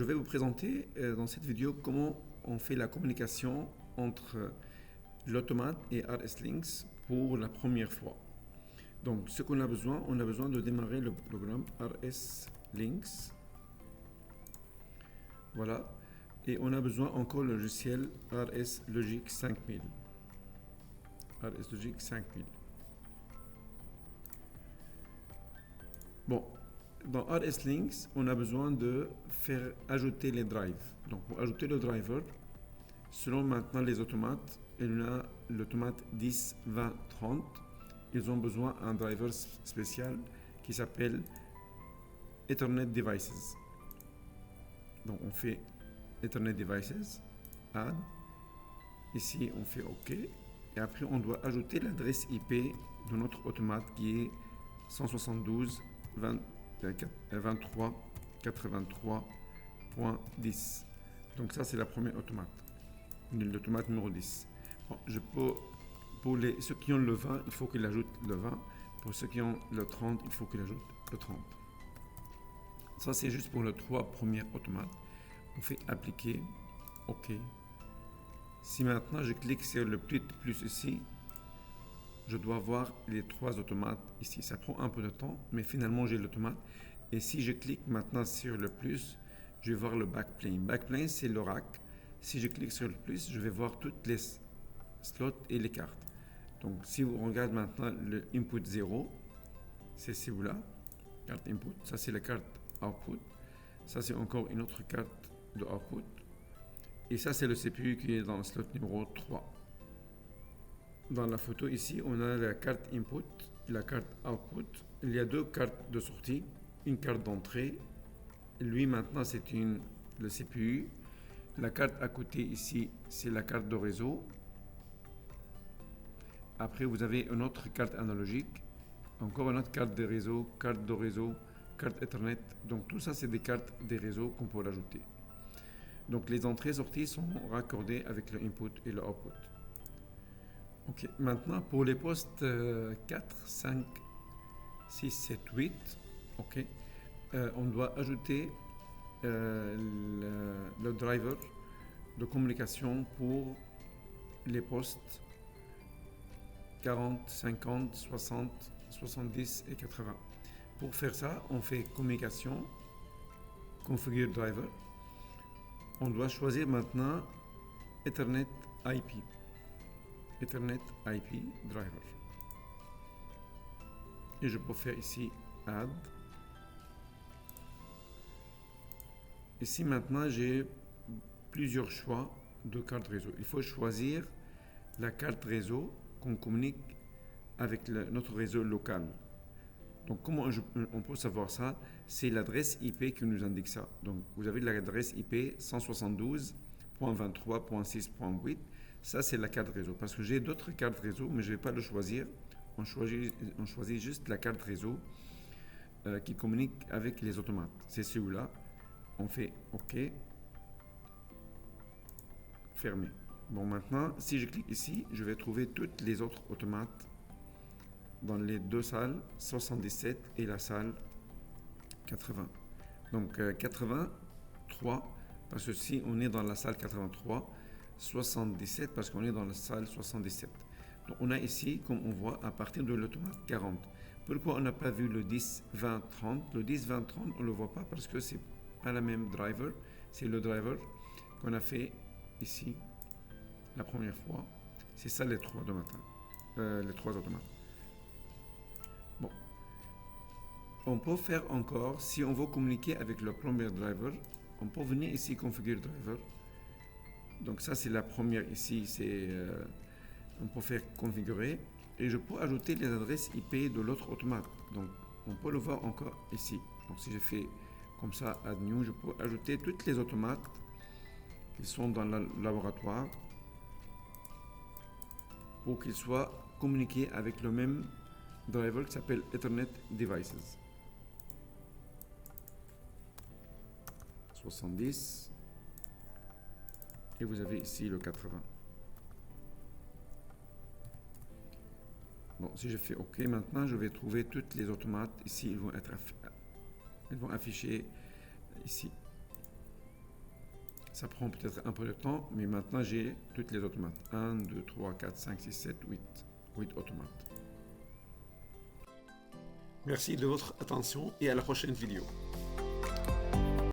Je vais vous présenter dans cette vidéo comment on fait la communication entre l'automate et RSLinks pour la première fois. Donc ce qu'on a besoin, on a besoin de démarrer le programme RSLinks. Voilà. Et on a besoin encore le logiciel RSLogic 5000. RSLogic 5000. Bon, dans RSLinks, on a besoin de faire ajouter les drives. Donc pour ajouter le driver, selon maintenant les automates, il y a l'automate 10, 20, 30. Ils ont besoin d'un driver spécial qui s'appelle Ethernet Devices. Donc on fait Ethernet Devices, Add. Ici on fait OK. Et après on doit ajouter l'adresse IP de notre automate qui est 172.23.83.10. Donc ça c'est la première automate. L'automate numéro 10. Bon, pour ceux qui ont le 20, il faut qu'ils ajoutent le 20. Pour ceux qui ont le 30, il faut qu'ils ajoutent le 30. Ça c'est juste pour les 3 premières automates. On fait appliquer, OK. Si maintenant je clique sur le petit plus ici, je dois voir les 3 automates ici. Ça prend un peu de temps, mais finalement j'ai l'automate. Et si je clique maintenant sur le plus, je vais voir le backplane. Backplane c'est le rack. Si je clique sur le plus, je vais voir toutes les slots et les cartes. Donc si vous regardez maintenant le input 0, c'est celui-là, carte input. Ça c'est la carte output. Ça c'est encore une autre carte de output. Et ça c'est le CPU qui est dans le slot numéro 3. Dans la photo ici, on a la carte input et la carte output. Il y a 2 cartes de sortie, une carte d'entrée. Lui maintenant c'est le CPU. La carte à côté ici, c'est la carte de réseau. Après, vous avez une autre carte analogique, encore une autre carte de réseau, carte Ethernet. Donc tout ça, c'est des cartes des réseaux qu'on peut rajouter. Donc les entrées-sorties sont raccordées avec le input et le output. Ok, maintenant pour les postes 4, 5, 6, 7, 8, ok, on doit ajouter le driver de communication pour les postes 40, 50, 60, 70 et 80. Pour faire ça, on fait communication, configure driver. On doit choisir maintenant Ethernet IP. Ethernet IP driver. Et je peux faire ici Add. Ici maintenant, j'ai plusieurs choix de carte réseau. Il faut choisir la carte réseau qu'on communique avec notre réseau local. Donc comment on peut savoir ça? C'est l'adresse IP qui nous indique ça. Donc vous avez l'adresse IP 172.23.6.8. Ça c'est la carte réseau. Parce que j'ai d'autres cartes réseau, mais je ne vais pas le choisir. On choisit juste la carte réseau qui communique avec les automates. C'est celui-là. On fait OK. Fermé. Bon, maintenant, si je clique ici, je vais trouver toutes les autres automates dans les 2 salles, 77 et la salle 80. Donc 83, parce que si on est dans la salle 83, 77 parce qu'on est dans la salle 77. Donc on a ici, comme on voit, à partir de l'automate 40. Pourquoi on n'a pas vu le 10, 20, 30? Le 10, 20, 30, on ne le voit pas parce que c'est pas la même driver. C'est le driver qu'on a fait ici la première fois. C'est ça les 3 automates. Bon. On peut faire encore, si on veut communiquer avec le premier driver, on peut venir ici configure driver. Donc ça c'est la première ici, on peut faire configurer et je peux ajouter les adresses IP de l'autre automate. Donc on peut le voir encore ici. Donc si je fais comme ça add new, je peux ajouter toutes les automates qui sont dans le laboratoire pour qu'ils soient communiqués avec le même driver qui s'appelle Ethernet Devices. 70 et vous avez ici le 80. Bon, si je fais OK, maintenant je vais trouver toutes les automates ici, ils vont afficher ici. Ça prend peut-être un peu de temps, mais maintenant j'ai toutes les automates. 1, 2, 3, 4, 5, 6, 7, 8. 8 automates. Merci de votre attention et à la prochaine vidéo.